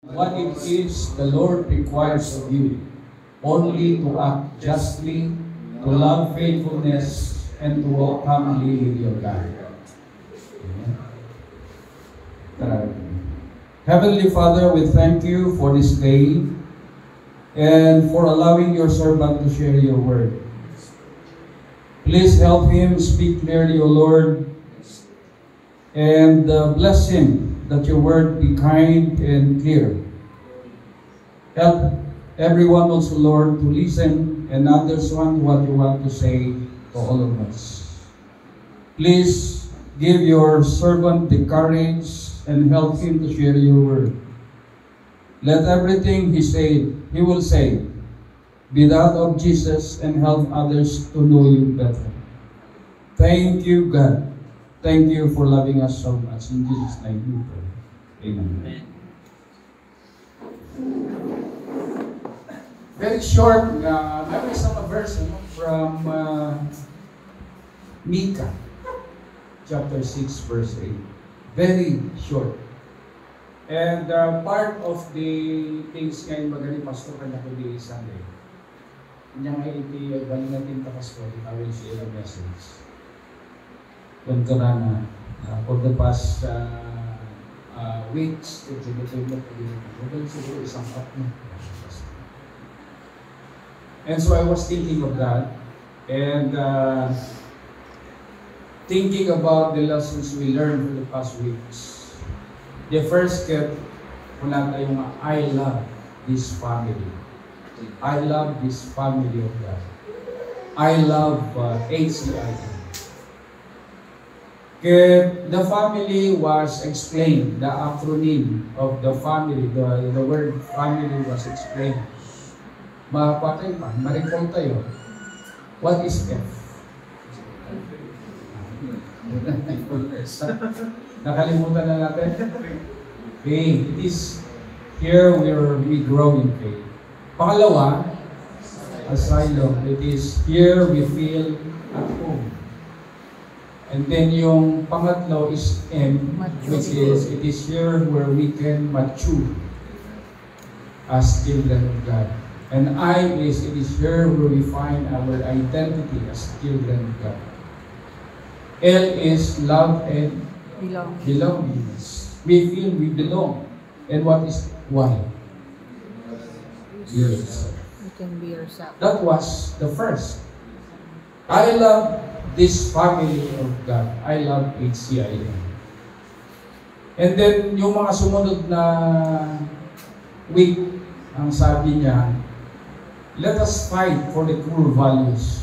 what it is the Lord requires of you, only to act justly, to love faithfulness, and to walk humbly with your God. Heavenly Father, we thank you for this day and for allowing your servant to share your word. Please help him speak clearly, O Lord, and bless him that your word be kind and clear. Help everyone also, Lord, to listen and understand what you want to say to all of us. Please give your servant the courage and help him to share your word. Let everything he will say, be that of Jesus and help others to know you better. Thank you, God. Thank you for loving us so much. In Jesus' name we pray. Amen. Very short, meron isang verse from Micah, chapter 6, verse 8. Very short. And part of the things ngayon magaling pastor kanya ko di Sunday. Kanya nga balik natin ta pastor, I will share a message. Kunto na for the past weeks, ito na pag-ibig. Siguro isang up na. And so I was thinking of that and thinking about the lessons we learned for the past weeks. The first step, wala tayong I love this family. I love this family of God. I love HCIM. The family was explained, the acronym of the family, the word family was explained. Mapatay pa, ma-recall tayo. What is F? Nakalimutan na natin? Faith. It is here where we grow in faith. Pangalawa, asylum. It is here we feel at home. And then yung pangatlo is M, which is, it is here where we can mature as children of God. And I is, it is here where we find our identity as children of God. L is love and belongingness. We feel we belong. And what is Y? Yourself. You can be yourself. That was the first. I love this family of God. I love HCIM. And then, yung mga sumunod na week, ang sabi niya, let us fight for the core values.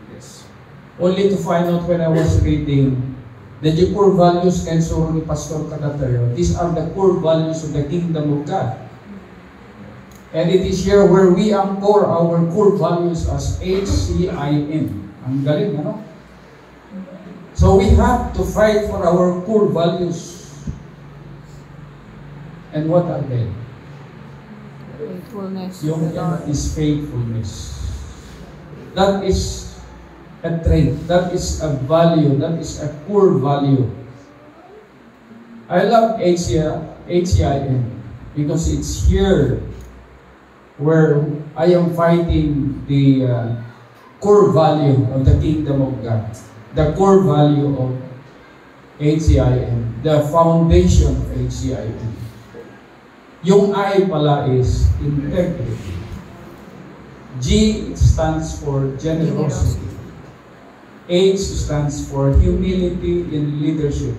Yes. Only to find out when I was reading that the core values and so ni Pastor Kadatayo, these are the core values of the kingdom of God. And it is here where we anchor our core values as HCIM. Ang galing, ano? So we have to fight for our core values. And what are they? Faithfulness. Yung is faithfulness. That is a trait. That is a value. That is a core value. I love HCIM because it's here where I am fighting the core value of the kingdom of God. The core value of HCIM. The foundation of HCIM. Yung I pala is integrity. G stands for generosity. H stands for humility in leadership.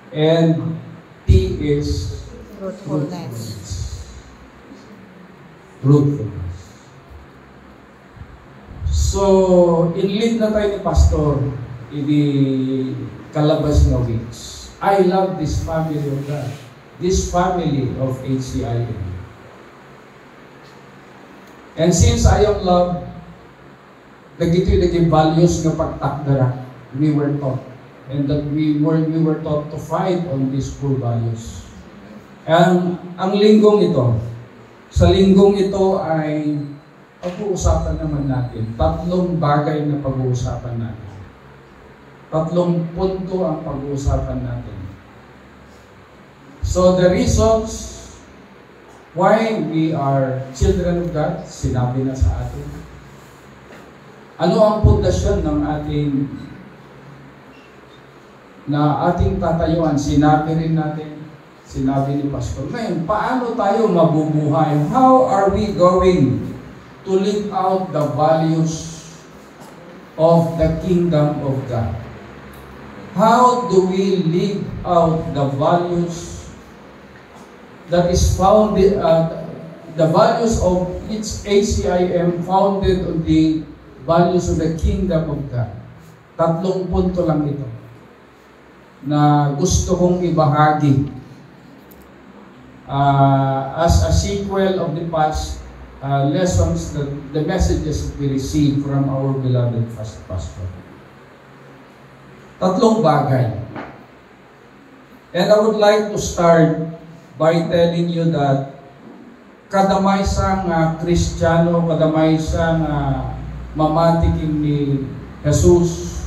And T is truthfulness. Truthfulness. So, in-lead na tayo ni Pastor ini kalabas na weeks. I love this family of God. This family of HCIM. And since I am love, naging values nga pagtakdara, we were taught. And that we were taught to fight on these core values. And ang linggong ito, sa linggong ito ay pag-uusapan naman natin. 3 bagay na pag-uusapan natin. 3 punto ang pag-uusapan natin. So the reasons why we are children of God, sinabi na sa atin. Ano ang pundasyon ng ating tatayuan? Sinabi rin natin, sinabi ni Pastor. Ngayon, paano tayo mabubuhay? How are we going to live out the values of the kingdom of God? How do we live out the values that is founded, the values of its ACIM founded on the values of the kingdom of God? 3 punto lang ito na gusto kong ibahagi as a sequel of the past lessons, the messages that we received from our beloved first pastor. 3 bagay. And I would like to start by telling you that kadamaysang Kristiyano, kadamaysang mamatiking ni Jesus,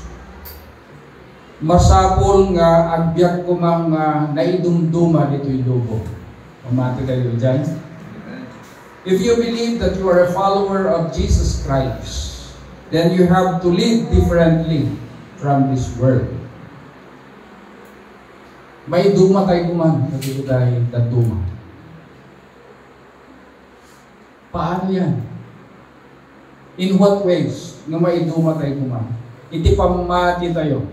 masapol nga agbyag ko mang naidumduma dito'y dugo. Mamati kayo dyan. If you believe that you are a follower of Jesus Christ, then you have to live differently from this world. May duma tayo kuman, kasi tayo duma. Paano yan? In what ways nga may duma tayo kuman? Iti pamati tayo.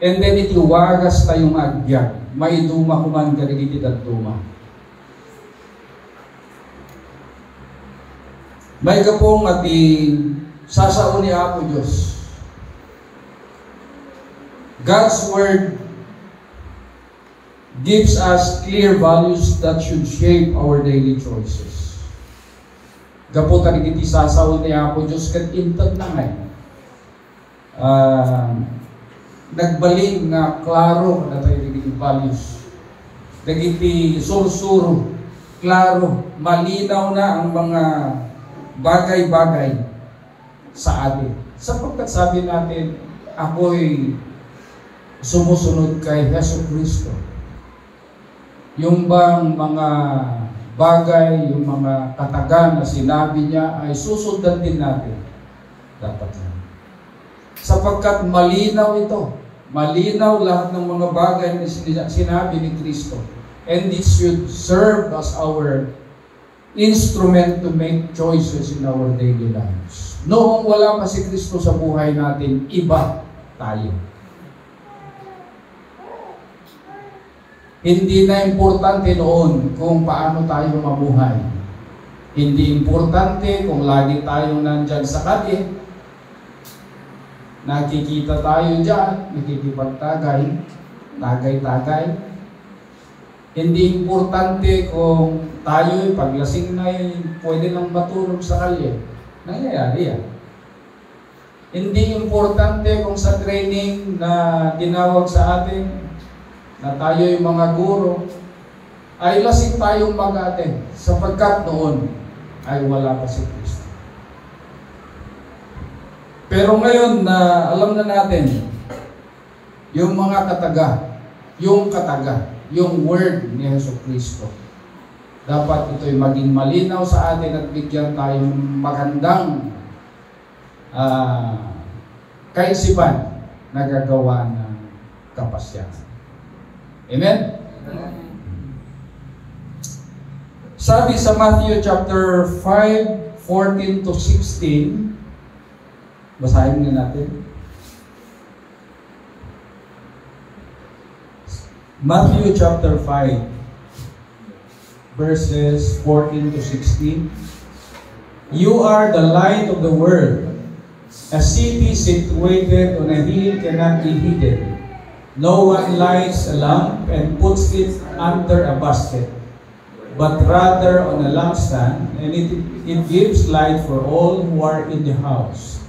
And then iti wagas tayong agbyag. May duma kuman galing iti duma. May kapong ati sasaon ni Apo Diyos. God's Word gives us clear values that should shape our daily choices. Gapo ka rin iti sasaon ni Apo Diyos kat intad na ngay. Nagbaling nga klaro na tayo rin values. Nagiti sursuro, klaro, malinaw na ang mga bagay-bagay sa atin. Sapagkat sabi natin, ako'y sumusunod kay Yesu Cristo. Yung bang mga bagay, yung mga katagan na sinabi niya ay susundan din natin. Dapat lang. Sapagkat malinaw ito. Malinaw lahat ng mga bagay na sinabi ni Cristo. And it should serve as our instrument to make choices in our daily lives. Noong wala pa si Cristo sa buhay natin, iba tayo. Hindi na importante noon kung paano tayo mabuhay. Hindi importante kung lagi tayong nandyan sa kati. Nakikita tayo dyan, nakikipagtagay, tagay-tagay. Hindi importante kung tayo, paglasing na yun, pwede nang matulog sa kalye. Nangyayari yan. Hindi importante kung sa training na tinawag sa atin, na tayo yung mga guro, ay lasing tayong mag-aten sapagkat noon ay wala pa si Kristo. Pero ngayon na alam na natin yung mga kataga, yung word ni Yesu Kristo, dapat ito'y maging malinaw sa atin at bigyan tayong magandang kaisipan na gagawa ng kapasyahan. Amen? Sabi sa Matthew chapter 5, 14 to 16, basahin na natin. Matthew chapter 5, verses 14 to 16. You are the light of the world. A city situated on a hill cannot be hidden. No one lights a lamp and puts it under a basket, but rather on a lampstand, and it gives light for all who are in the house.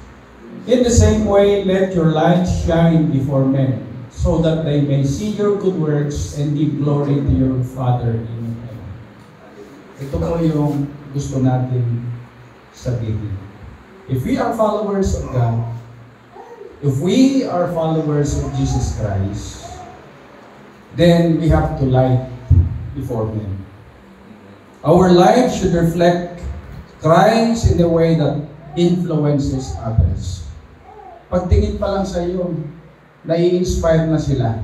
In the same way, let your light shine before men, so that they may see your good works and give glory to your Father in heaven. Ito po yung gusto natin sabihin. If we are followers of God, if we are followers of Jesus Christ, then we have to light before men. Our life should reflect Christ in a way that influences others. Pagtingin pa lang sa iyo, nai-inspire na sila.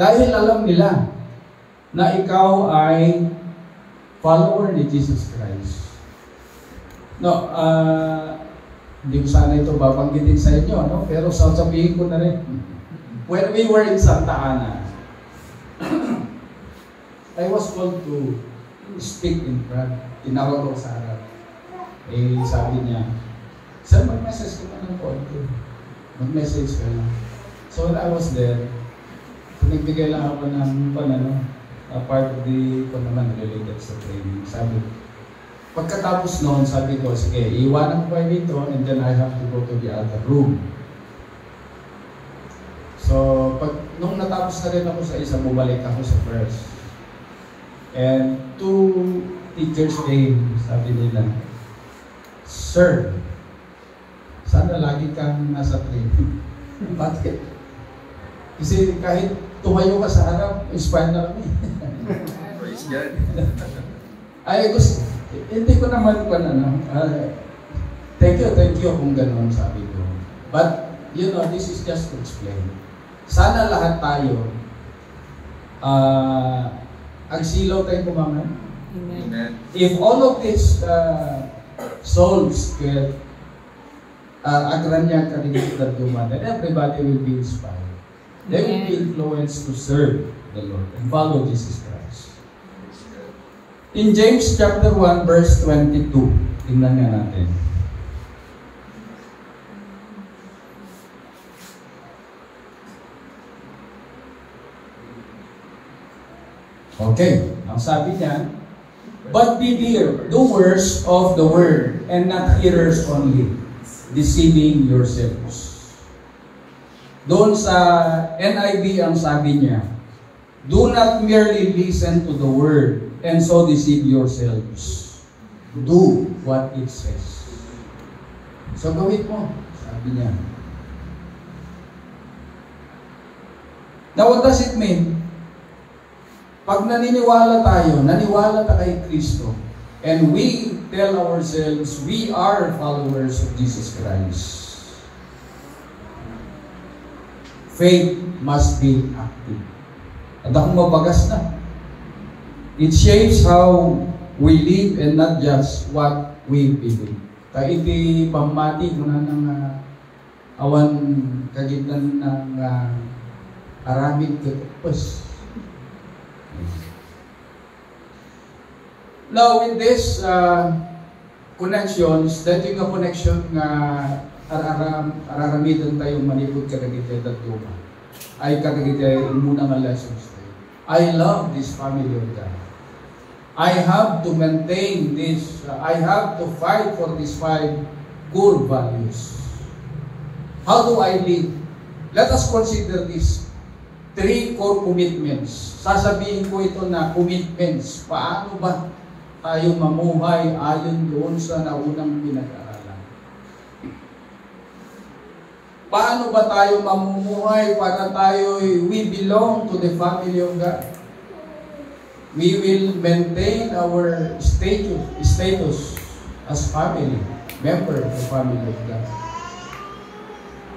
Dahil alam nila na ikaw ay follower ni Jesus Christ. No, hindi ko sana ito babanggitin sa inyo, no? Pero sasabihin ko na rin. When we were in Santa Ana, I was called to speak in front. Tinawag ko sa harap. Sabi niya, sir, mag-message ka na ng konti. Mag-message ka lang. So when I was there, nagbigay lang ako ng part of the related sa training. Sabi, pagkatapos noon, sabi ko, sige, iwanan ko kayo dito and then I have to go to the other room. So, nung natapos na rin ako sa isa, bumalik ako sa first. And 2 teachers came, sabi nila, Sir, sana lagi kang nasa training. Bakit? Kasi kahit tumayo ka sa harap, inspired na kami. Praise God. Ay, gusto, hindi ko naman thank you kung gano'n sabi ko. But, this is just to explain. Sana lahat tayo, agsilaw tayo kumangan. Amen. If all of these souls get agranya kaligid duman, then everybody will be inspired. They will be influenced to serve the Lord and follow Jesus Christ. In James chapter 1 verse 22, tingnan nga natin. Okay, ang sabi niya, but be doers of the word and not hearers only, deceiving yourselves. Doon sa NIV ang sabi niya, do not merely listen to the word and so deceive yourselves. Do what it says. So gawin mo, sabi niya. Now what does it mean? Pag naniwala tayo kay Kristo, and we tell ourselves we are followers of Jesus Christ, faith must be active. At akong mabagas na. It shapes how we live and not just what we believe. Kaya iti pamati mo na ng awan kagitan ng aramid katupos. Now, with this connections, dito yung connection nga araramidan tayong manipod kadagitay at tuma. Ay kadagitay muna nga lessons tayo. I love this family of God. I have to maintain this. I have to fight for these 5 core values. How do I live? Let us consider this 3 core commitments. Sasabihin ko ito na commitments. Paano ba tayo mamuhay ayon doon sa naunang pinag-aralan? Paano ba tayo mamumuhay para tayo we belong to the family of God? We will maintain our status as family, member of the family of God.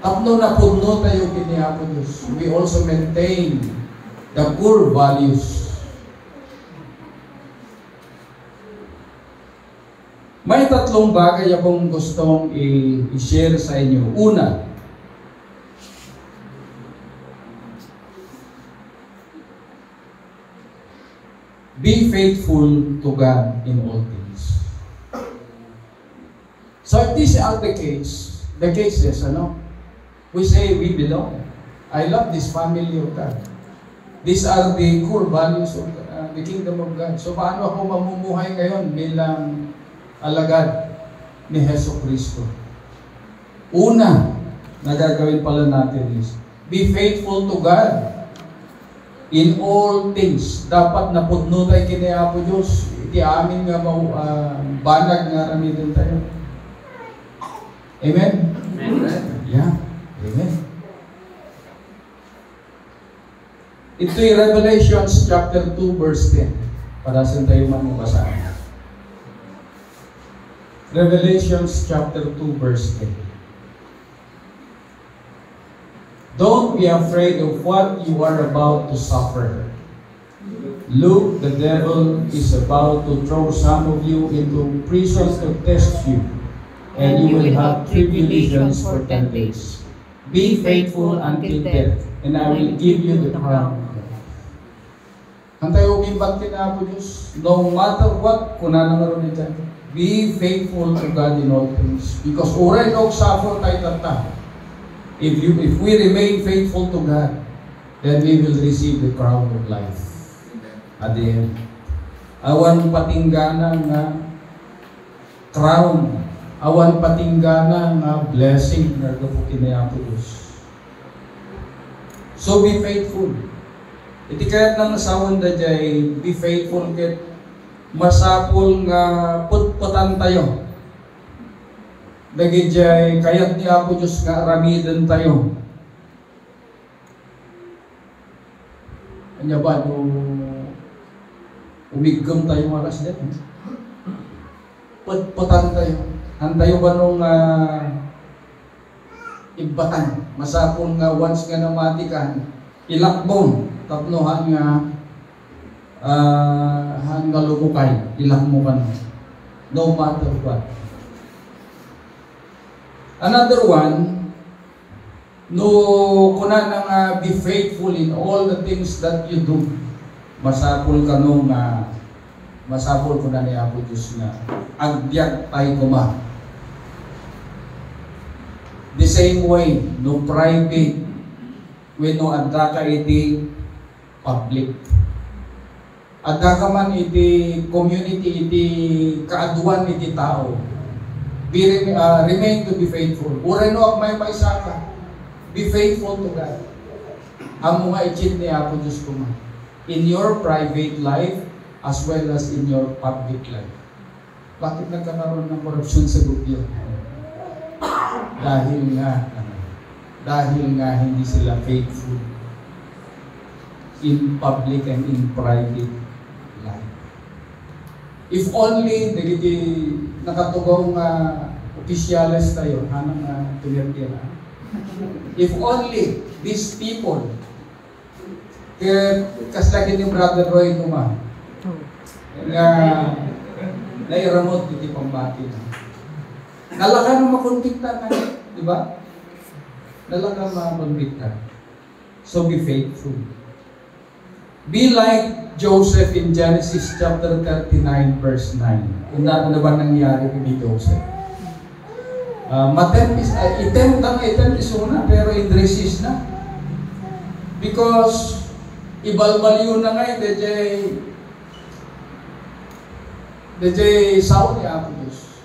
Tapno na puno tayo kiniapo Diyos. We also maintain the core values. May 3 bagay akong gustong i-share sa inyo. Una, be faithful to God in all things. So if these are the cases, we say we belong. I love this family of God. These are the core values of the kingdom of God. So paano ako mamumuhay ngayon bilang alagad ni Hesus Kristo? Una, nagagawin pala natin is, be faithful to God in all things. Dapat napudno tayo kiniapo Diyos. Iti amin nga banag nga ramitin tayo. Amen? Amen. Yeah. Amen. Ito'y Revelations chapter 2 verse 10. Para sa tayo man mabasahan. Revelations chapter 2 verse 8. Don't be afraid of what you are about to suffer. Look, the devil is about to throw some of you into prison to test you, and you will have tribulations for 10 days. Be faithful until death, and I will give you the crown. Hantay umibat kina po Diyos, no matter what, kuna na ron ito. Be faithful to God in all things. Because uray no suffer tayo tata. If we remain faithful to God, then we will receive the crown of life. At the end. Awan patinggana nga crown. Awan patinggana nga blessing na gapukin na Apo Diyos. So be faithful. Iti kayat nang nasawan da jay, be faithful ket masapul nga putputan tayo. Dagi jay kayat ni Apo Diyos nga ramidan tayo. Anya ba no umigam tayo maras din. Putputan tayo. Hantayo ba nung ibatan? Masapul nga once nga namatikan, ilakbon, tapnohan nga hanga lumukay, ilakmo ka na. No matter what. Another one, no kuna nga be faithful in all the things that you do. Masapul ka nung masapul ko na ni Apo Diyos na agbyag tayo kuma. The same way, no private, when no adda ka iti public. Adda ka man iti community, iti kaaduan iti tao. Remain to be faithful. Uray no may paisa ka. Be faithful to God. Ang mga ichit ni Apo Diyos kuma. In your private life, as well as in your public life. Bakit nagkakaroon ng korupsyon sa gobyerno? Dahil nga hindi sila faithful in public and in private life. If only nakatugong opisyales tayo, hanang tinitira. If only these people, kaslagi ni Brother Roy Numa, nga nairamot iti pambati. Nalakan makonbikta na, di ba? Nalakan makonbikta. So be faithful. Be like Joseph in Genesis chapter 39 verse 9. Kung ano ba nangyari kay Joseph. Itempt una, pero in-resist na. Because ibalbalyo na nga DJ Saul ni Apo Diyos.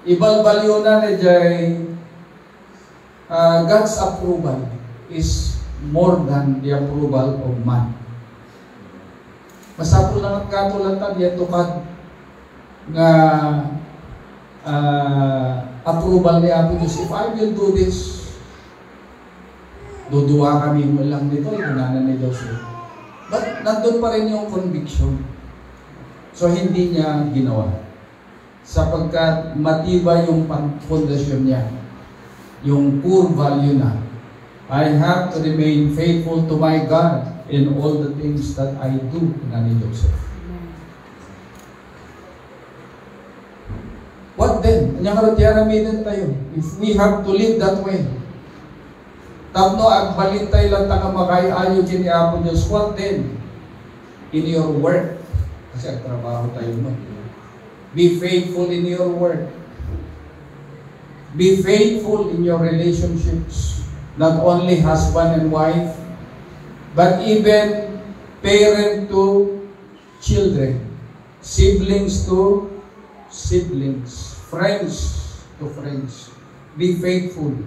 Ibalbalyo na God's approval is more than the approval of man. Masapul lang at katulatan diya tukad nga approval ni Apo Diyos. If I will do this, duduwa kami mo lang dito, inanan ni Joseph. But nandun pa rin yung conviction. So hindi niya ginawa. Sapagkat matibay yung pundasyon niya. Yung core value na. I have to remain faithful to my God in all the things that I do, na ni Joseph. What then? Anyang tayo. If we have to live that way. Tapno agbalintay lang taga makaayo kini Apo Diyos. What then? In your work. Kasi ang trabaho tayo mo. Be faithful in your work. Be faithful in your relationships. Not only husband and wife, but even parent to children, siblings to siblings, friends to friends. Be faithful.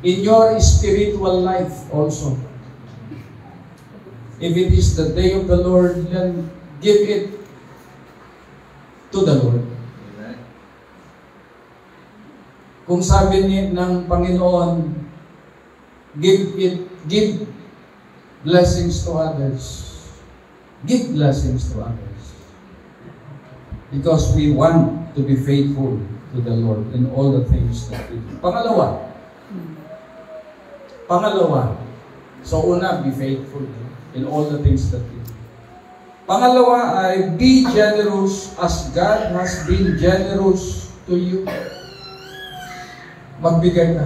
In your spiritual life also. If it is the day of the Lord, then give it to the Lord. Amen. Kung sabi ng Panginoon, give blessings to others. Give blessings to others. Because we want to be faithful to the Lord in all the things that we do. Pangalawa, so una, be faithful in all the things that we do. Pangalawa ay be generous as God has been generous to you. Magbigay ka.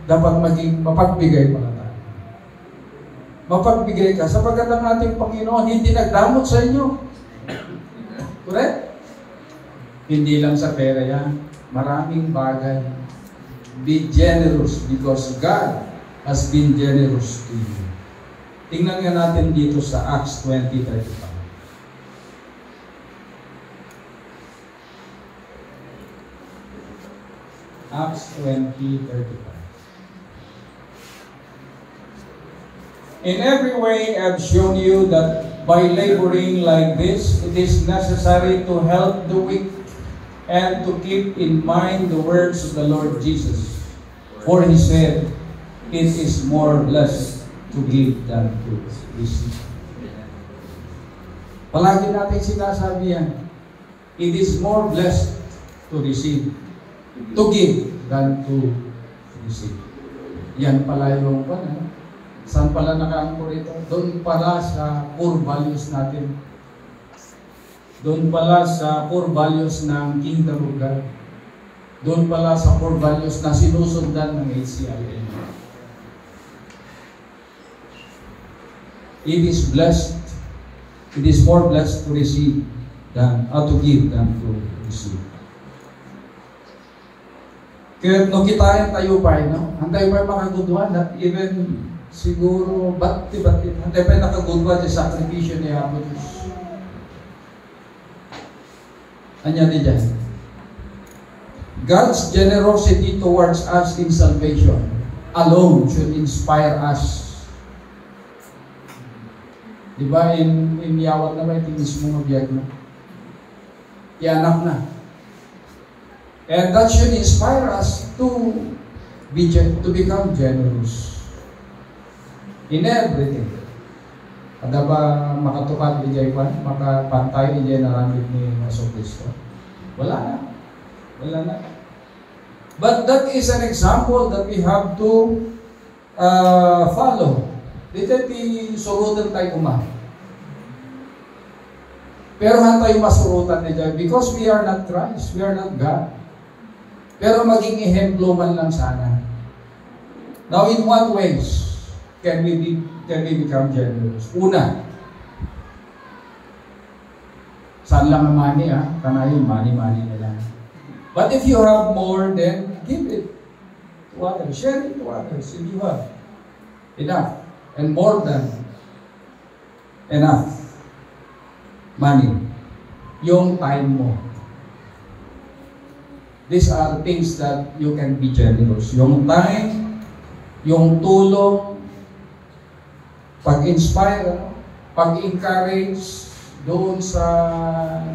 Dapat maging mapagbigay pa tayo. Mapagbigay ka sapagkat ang ating Panginoon hindi nagdamot sa inyo. Correct? Hindi lang sa pera yan. Maraming bagay. Be generous because God has been generous to you. Tingnan nga natin dito sa Acts 20:35. Acts 20:35. In every way I've shown you that by laboring like this, it is necessary to help the weak and to keep in mind the words of the Lord Jesus. For he said, it is more blessed to give than to receive. Palagi natin sinasabi yan. It is more blessed to receive, to give than to receive. Yan pala yung saan pala nakaangkor ito? Doon pala sa core values natin. Doon pala sa core values ng Kingdom of God. Doon pala sa core values na sinusundan ng HCIM. It is blessed. It is more blessed to receive than to give than to receive. Kaya no kitain tayo pa, no? Hantay pa makagudwan that even siguro bati hantay pa nakagudwan sa sakripisyo ni Apo Diyos. Anya di dyan. God's generosity towards us in salvation alone should inspire us. Diba, in Yawat na ba, ito mismo mabiyag na. Ianak na. And that should inspire us to become generous in everything. Kada ba makatupad ijay pa, makapantay ijay na ramit ni Yesu Cristo? Wala na. Wala na. But that is an example that we have to follow. Dito ti surutan tayo Pero tayo masurutan niya because we are not Christ, we are not God. Pero maging ehemplo man lang sana. Now, in what ways can we become generous? Una, saan lang ang money, kanayon, money na lang. But if you have more, then give it to others. Share it to others if you have enough and more than enough money. Yung time mo. These are things that you can be generous. Yung time, yung tulong, pag-inspire, pag-encourage doon sa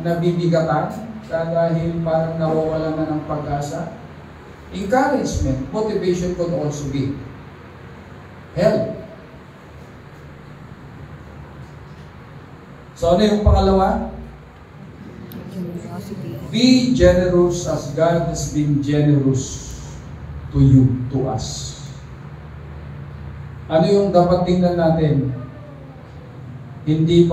nabibigatan dahil parang nawawala na ng pag-asa. Encouragement, motivation could also be help. So ano yung pangalawa? Generosity. Be generous as God has been generous to you, to us. Ano yung dapat tingnan natin? Hindi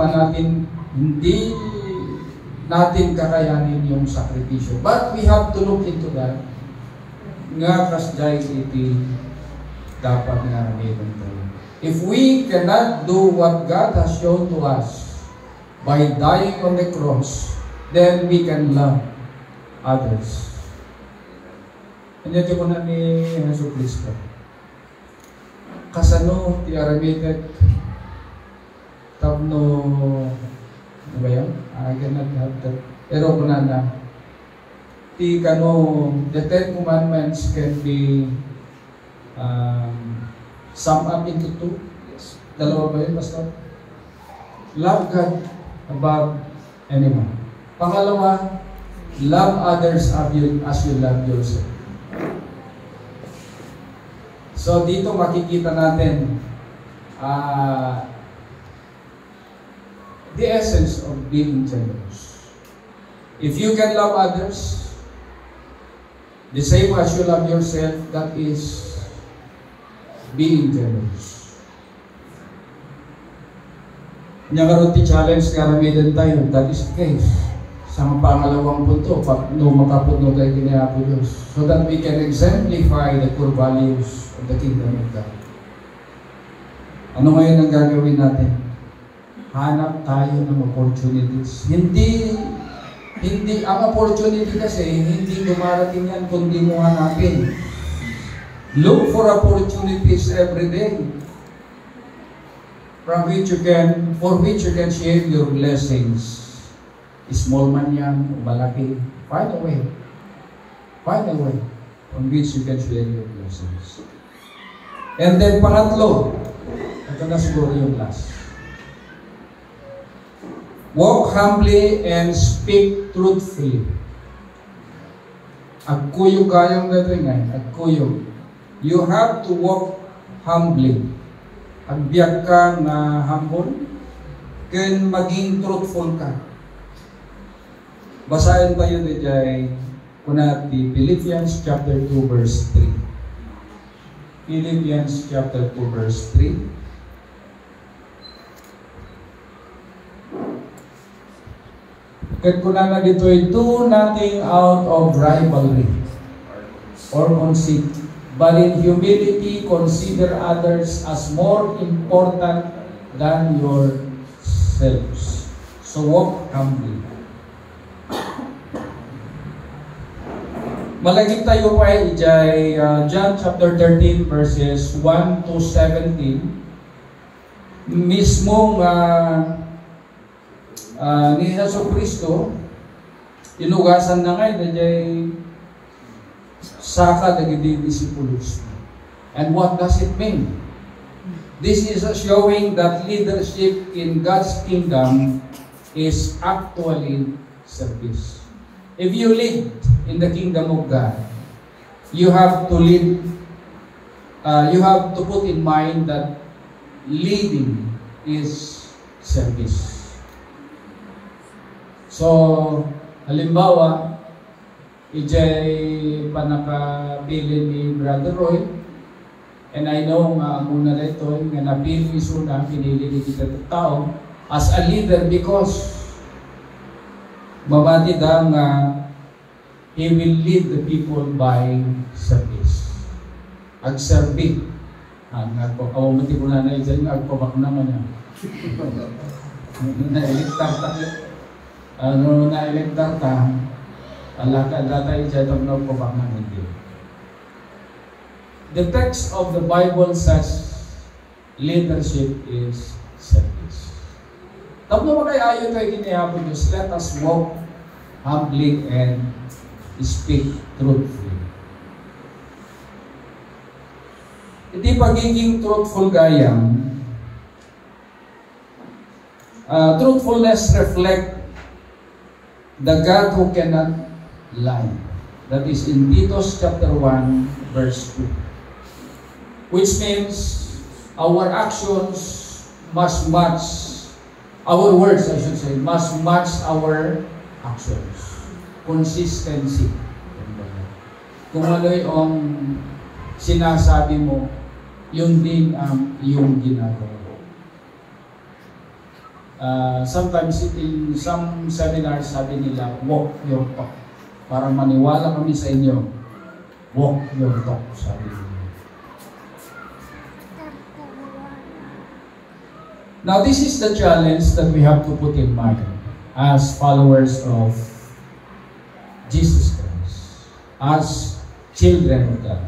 natin kakayanin yung sakripisyo. But we have to look into that. Nga kasjay iti dapat nga meron tayo. If we cannot do what God has shown to us by dying on the cross, then we can love others. Ano ko na ni Yesu Cristo? Kasano ti aramitet tapno ano ba yan? I cannot have that. Pero kunana ti kano the 10 commandments can be summed up into 2. Yes. Dalawa ba yun, Pastor? Love God above anyone. Pangalawa, love others as you love yourself. So dito makikita natin the essence of being generous. If you can love others the same as you love yourself, that is being generous. Nyakaroon ti challenge karamihan tayo, that is the case. Sa pangalawang punto, no makaputno tayo kinayapo Diyos, so that we can exemplify the core values of the kingdom of God. Ano ngayon ang gagawin natin? Hanap tayo ng opportunities. Hindi ang opportunity kasi, hindi dumarating yan kundi mo hanapin. Look for opportunities every day for which you can share your blessings. Small man yan o malaki. Find a way on which you can share your blessings. And then pangatlo, ito na siguro yung last. Walk humbly and speak truthfully. Agkuyo kayong dating ay, agkuyo. You have to walk humbly. Agbiyak ka na humble, kaya maging truthful ka. Basahin tayo dito ay kunati Philippians chapter 2 verse 3. Philippians chapter 2 verse 3. Kaya kuna na dito ay, do nothing out of rivalry or conceit, but in humility consider others as more important than yourselves. So walk humbly. Malagip tayo pa ay John chapter 13 verses 1 to 17. Mismong ni Hesus Kristo, inugasan na ngayon na saka naging disipulos. And what does it mean? This is showing that leadership in God's kingdom is actually service. If you lead in the kingdom of God, you have to lead, you have to put in mind that leading is service. So, halimbawa, ijay panakapili ni Brother Roy, and I know nga muna na ito, nga napili suna, pinili ni kita tao, as a leader because mabati daw nga he will lead the people by service. Agserbi. Agpapamati ko na ijay nga agpabak naman niya. Na-electar tayo. Na-electar ta, data ijay daw po baka hindi. The text of the Bible says leadership is service. Tapos mo kayo ayon kayo ginayabot Diyos, let us walk humbly and speak truthfully. Hindi pagiging truthful gayang, truthfulness reflect the God who cannot lie. That is in Titus chapter 1 verse 2. Which means our actions must match, our words I should say, must match our actions. Consistency. Kung ano yung sinasabi mo, yun din ang iyong ginagawa. Sometimes in some seminars sabi nila, walk your talk. Para maniwala kami sa inyo, walk your talk, sabi nila. Now this is the challenge that we have to put in mind as followers of Jesus Christ, as children of God.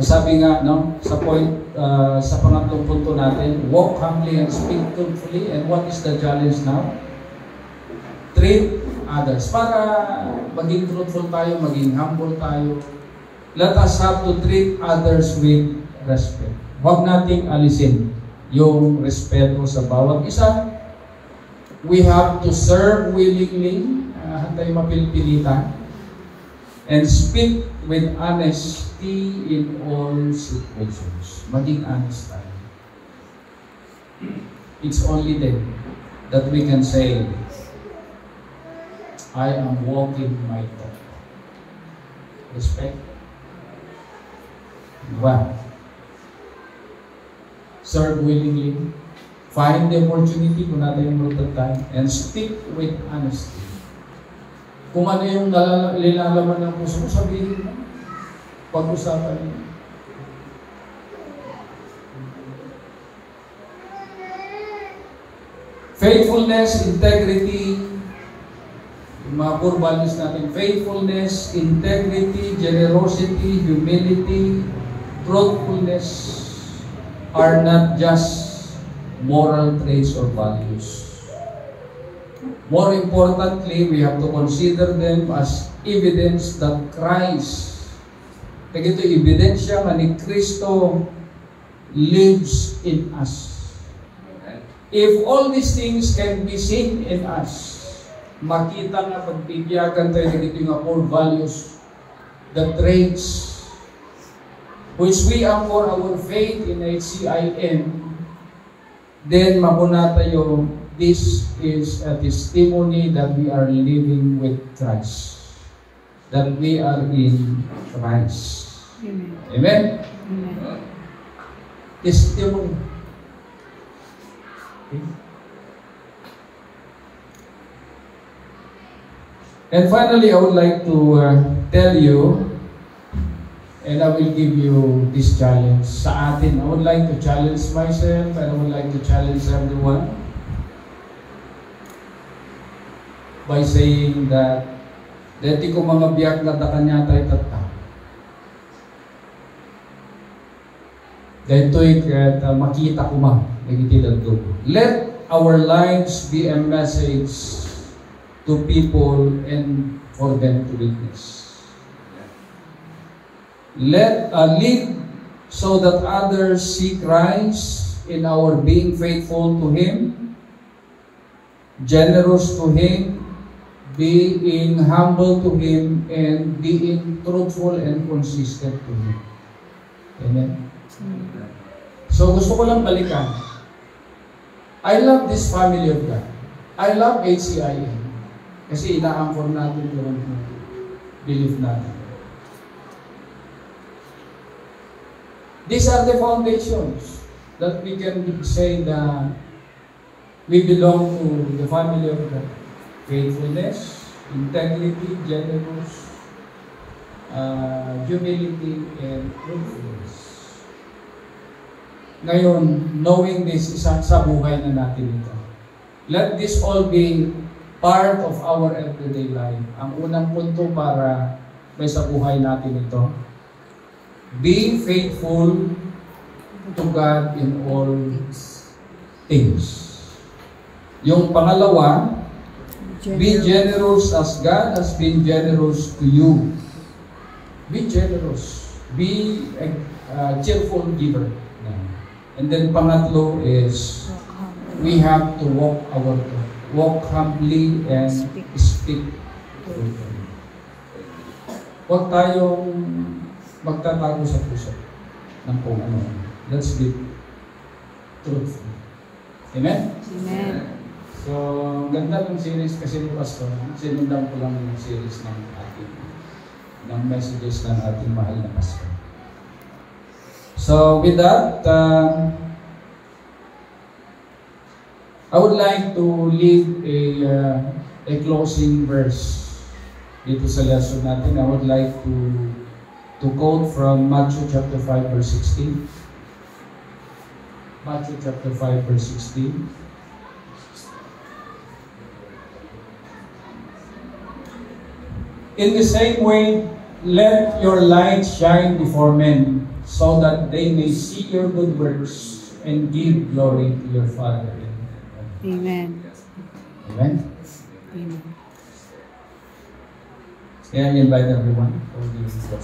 Sabi nga, no, sa pangatlong punto natin, walk humbly and speak truthfully. And what is the challenge now? Treat others. Para maging truthful tayo, maging humble tayo, let us have to treat others with respect. Huwag nating alisin yung respeto sa bawat isa. We have to serve willingly, hantay mapilpilitan, and speak with honesty in all situations. Maging honest tayo. It's only then that we can say, I am walking my talk. Respect. Wow. Serve willingly. Find the opportunity kung natin yung brutal time and speak with honesty. Kung ano yung nilalaman ng puso mo, sabihin mo. Pag-usapan niyo. Faithfulness, integrity, yung mga core values natin. Faithfulness, integrity, generosity, humility, truthfulness are not just moral traits or values. More importantly, we have to consider them as evidence that Christ, kaya ito ebidensya nga ni Kristo lives in us. If all these things can be seen in us, makita nga pagbibiyagan tayo ng ito yung core values, the traits which we anchor our faith in HCIM, then mapuna tayo, this is a testimony that we are living with Christ. That we are in Christ. Amen. Amen? Amen. Testimony. Okay. And finally, I would like to tell you, and I will give you this challenge sa atin. I would like to challenge myself, and I would like to challenge everyone by saying that dati ko mga biyak na takanya tayo tata. Dahito'y makita ko ma, nagitilan ko. Let our lives be a message to people and for them to witness. Let live so that others see Christ in our being faithful to Him, generous to Him, being humble to Him, and being truthful and consistent to Him. Amen? So gusto ko lang balikan. I love this family of God. I love HCIM. Kasi ina-anchor natin yung belief natin. These are the foundations that we can say that we belong to the family of God. Faithfulness, integrity, generous, humility, and truthfulness. Ngayon, knowing this, isa sa buhay na natin ito. Let this all be part of our everyday life. Ang unang punto para may sa buhay natin ito, be faithful to God in all things. Yung pangalawa, be generous as God has been generous to you. Be generous. Be a cheerful giver. And then pangatlo is, we have to walk humbly and speak truthfully. Huwag tayong magtatago sa puso ng kung ano. Let's be truthful. Amen? Amen. So, ganda ng series kasi ni Pastor. Sinundan ko lang yung series ng messages ng ating mahal na Pastor. So, with that, I would like to leave a closing verse dito sa lesson natin. I would like to quote from Matthew chapter 5 verse 16. Matthew chapter 5 verse 16. In the same way, let your light shine before men, so that they may see your good works and give glory to your Father in heaven. Amen. Amen? Amen. Can I invite everyone for the